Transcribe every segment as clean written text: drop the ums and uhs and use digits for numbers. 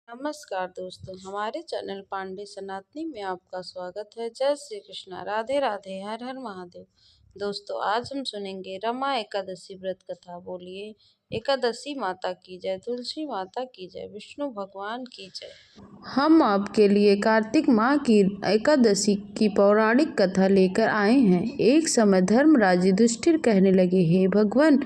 नमस्कार दोस्तों, हमारे चैनल पांडे सनातनी में आपका स्वागत है। जय श्री कृष्णा, राधे राधे, हर हर महादेव। दोस्तों, आज हम सुनेंगे रमा एकादशी व्रत कथा। बोलिए एकादशी माता की जय, तुलसी माता की जय, विष्णु भगवान की जय। हम आपके लिए कार्तिक माह की एकादशी की पौराणिक कथा लेकर आए हैं। एक समय धर्मराज युधिष्ठिर कहने लगे, हे भगवान,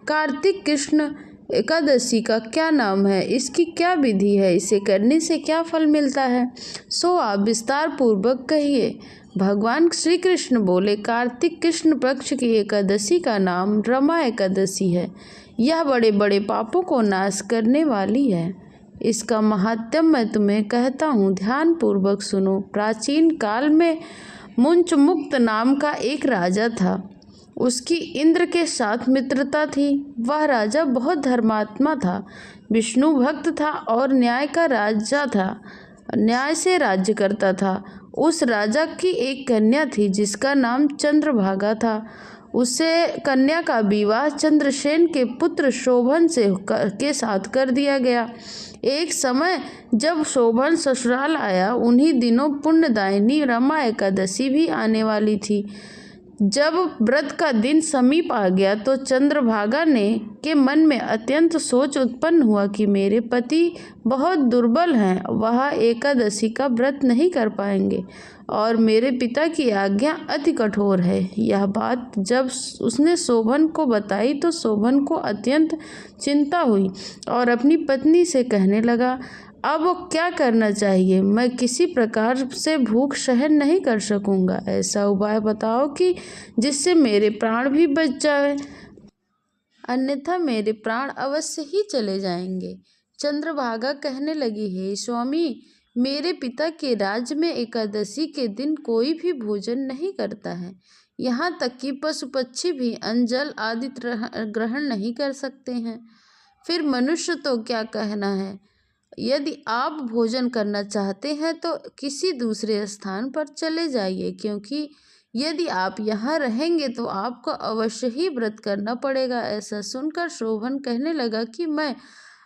कार्तिक कृष्ण एकादशी का क्या नाम है, इसकी क्या विधि है, इसे करने से क्या फल मिलता है, सो आप विस्तार पूर्वक कहिए। भगवान श्री कृष्ण बोले, कार्तिक कृष्ण पक्ष की एकादशी का नाम रमा एकादशी है। यह बड़े बड़े पापों को नाश करने वाली है। इसका महात्म्य मैं तुम्हें कहता हूँ, ध्यान पूर्वक सुनो। प्राचीन काल में मुंचमुक्त नाम का एक राजा था। उसकी इंद्र के साथ मित्रता थी। वह राजा बहुत धर्मात्मा था, विष्णु भक्त था और न्याय का राजा था, न्याय से राज्य करता था। उस राजा की एक कन्या थी जिसका नाम चंद्रभागा था। उससे कन्या का विवाह चंद्रसेन के पुत्र शोभन के साथ कर दिया गया। एक समय जब शोभन ससुराल आया, उन्हीं दिनों पुण्यदायिनी रमा एकादशी भी आने वाली थी। जब व्रत का दिन समीप आ गया तो चंद्रभागा के मन में अत्यंत सोच उत्पन्न हुआ कि मेरे पति बहुत दुर्बल हैं, वह एकादशी का व्रत नहीं कर पाएंगे और मेरे पिता की आज्ञा अति कठोर है। यह बात जब उसने शोभन को बताई तो शोभन को अत्यंत चिंता हुई और अपनी पत्नी से कहने लगा, अब क्या करना चाहिए, मैं किसी प्रकार से भूख सहन नहीं कर सकूंगा। ऐसा उपाय बताओ कि जिससे मेरे प्राण भी बच जाए, अन्यथा मेरे प्राण अवश्य ही चले जाएंगे। चंद्रभागा कहने लगी, हे स्वामी, मेरे पिता के राज्य में एकादशी के दिन कोई भी भोजन नहीं करता है। यहाँ तक कि पशु पक्षी भी अन्न जल आदि ग्रहण नहीं कर सकते हैं। फिर मनुष्य तो क्या कहना है। यदि आप भोजन करना चाहते हैं तो किसी दूसरे स्थान पर चले जाइए, क्योंकि यदि आप यहाँ रहेंगे तो आपको अवश्य ही व्रत करना पड़ेगा। ऐसा सुनकर शोभन कहने लगा कि मैं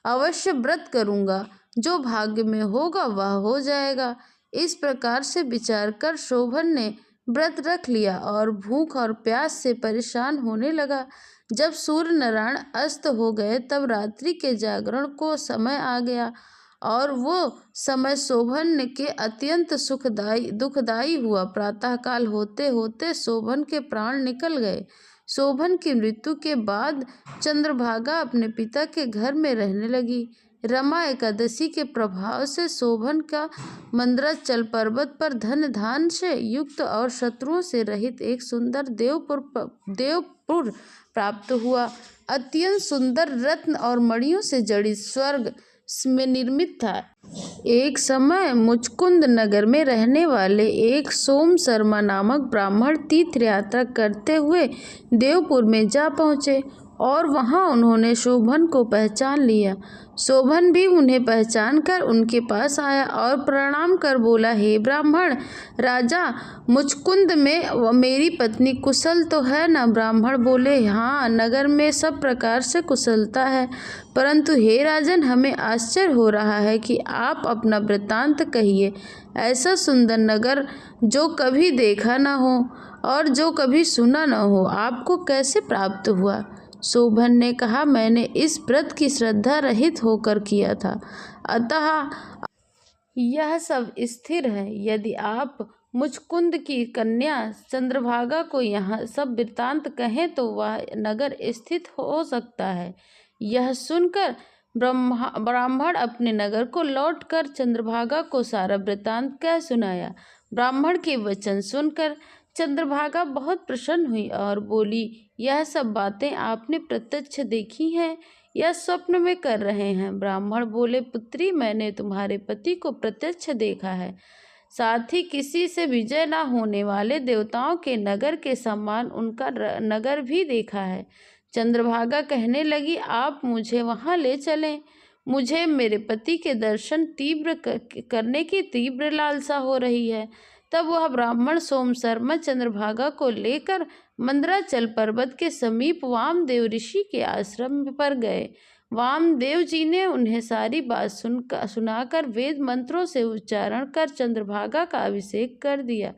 अवश्य व्रत करूँगा, जो भाग्य में होगा वह हो जाएगा। इस प्रकार से विचार कर शोभन ने व्रत रख लिया और भूख और प्यास से परेशान होने लगा। जब सूर्य नारायण अस्त हो गए तब रात्रि के जागरण को समय आ गया और वो समय शोभन के अत्यंत दुखदायी हुआ। प्रातःकाल होते होते शोभन के प्राण निकल गए। शोभन की मृत्यु के बाद चंद्रभागा अपने पिता के घर में रहने लगी। रमा एकादशी के प्रभाव से शोभन का मंदराचल पर्वत पर धन धान से युक्त और शत्रुओं से रहित एक सुंदर देवपुर प्राप्त हुआ। अत्यंत सुंदर रत्न और मणियों से जड़ी स्वर्ग में निर्मित था। एक समय मुचकुंद नगर में रहने वाले एक सोम शर्मा नामक ब्राह्मण तीर्थ यात्रा करते हुए देवपुर में जा पहुँचे और वहां उन्होंने शोभन को पहचान लिया। शोभन भी उन्हें पहचान कर उनके पास आया और प्रणाम कर बोला, हे ब्राह्मण राजा, मुचकुंद में मेरी पत्नी कुशल तो है ना। ब्राह्मण बोले, हाँ, नगर में सब प्रकार से कुशलता है, परंतु हे राजन, हमें आश्चर्य हो रहा है कि आप अपना वृत्तांत कहिए। ऐसा सुंदर नगर जो कभी देखा न हो और जो कभी सुना न हो, आपको कैसे प्राप्त हुआ। शोभन ने कहा, मैंने इस व्रत की श्रद्धा रहित होकर किया था, अतः यह सब स्थिर है। यदि आप मुचकुंद की कन्या चंद्रभागा को यहाँ सब वृत्तांत कहें तो वह नगर स्थित हो सकता है। यह सुनकर ब्राह्मण अपने नगर को लौटकर चंद्रभागा को सारा वृत्तांत कह सुनाया। ब्राह्मण के वचन सुनकर चंद्रभागा बहुत प्रसन्न हुई और बोली, यह सब बातें आपने प्रत्यक्ष देखी हैं या स्वप्न में कर रहे हैं। ब्राह्मण बोले, पुत्री, मैंने तुम्हारे पति को प्रत्यक्ष देखा है, साथ ही किसी से विजय न होने वाले देवताओं के नगर के समान उनका नगर भी देखा है। चंद्रभागा कहने लगी, आप मुझे वहां ले चलें, मुझे मेरे पति के दर्शन करने की तीव्र लालसा हो रही है। तब वह ब्राह्मण सोम शर्मा चंद्रभागा को लेकर मंदराचल पर्वत के समीप वामदेव ऋषि के आश्रम पर गए। वामदेव जी ने उन्हें सारी बात सुनाकर वेद मंत्रों से उच्चारण कर चंद्रभागा का अभिषेक कर दिया।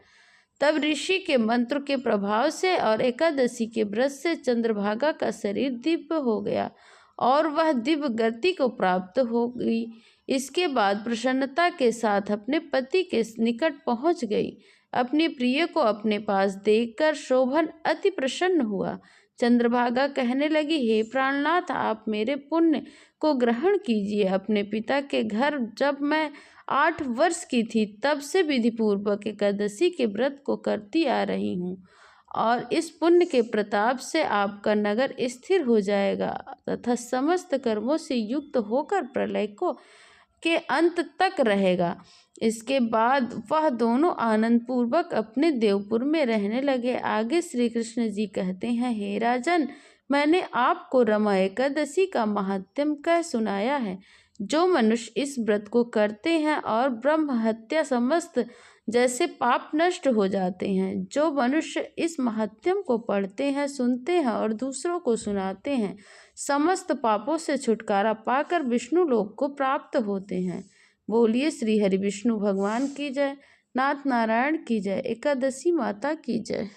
तब ऋषि के मंत्र के प्रभाव से और एकादशी के व्रत से चंद्रभागा का शरीर दिव्य हो गया और वह दिव्य गति को प्राप्त हो गई। इसके बाद प्रसन्नता के साथ अपने पति के निकट पहुंच गई। अपनी प्रिय को अपने पास देखकर शोभन अति प्रसन्न हुआ। चंद्रभागा कहने लगी, हे प्राणनाथ, आप मेरे पुण्य को ग्रहण कीजिए। अपने पिता के घर जब मैं 8 वर्ष की थी तब से विधि पूर्वक एकादशी के व्रत को करती आ रही हूँ और इस पुण्य के प्रताप से आपका नगर स्थिर हो जाएगा तथा समस्त कर्मों से युक्त होकर प्रलय के अंत तक रहेगा। इसके बाद वह दोनों आनंद पूर्वक अपने देवपुर में रहने लगे। आगे श्री कृष्ण जी कहते हैं, हे राजन, मैंने आपको रमा एकादशी का महात्म्य कह सुनाया है। जो मनुष्य इस व्रत को करते हैं और ब्रह्म हत्या समस्त जैसे पाप नष्ट हो जाते हैं। जो मनुष्य इस महात्म्य को पढ़ते हैं, सुनते हैं और दूसरों को सुनाते हैं, समस्त पापों से छुटकारा पाकर विष्णु लोक को प्राप्त होते हैं। बोलिए श्री हरि विष्णु भगवान की जय, नाथ नारायण की जय, एकादशी माता की जय।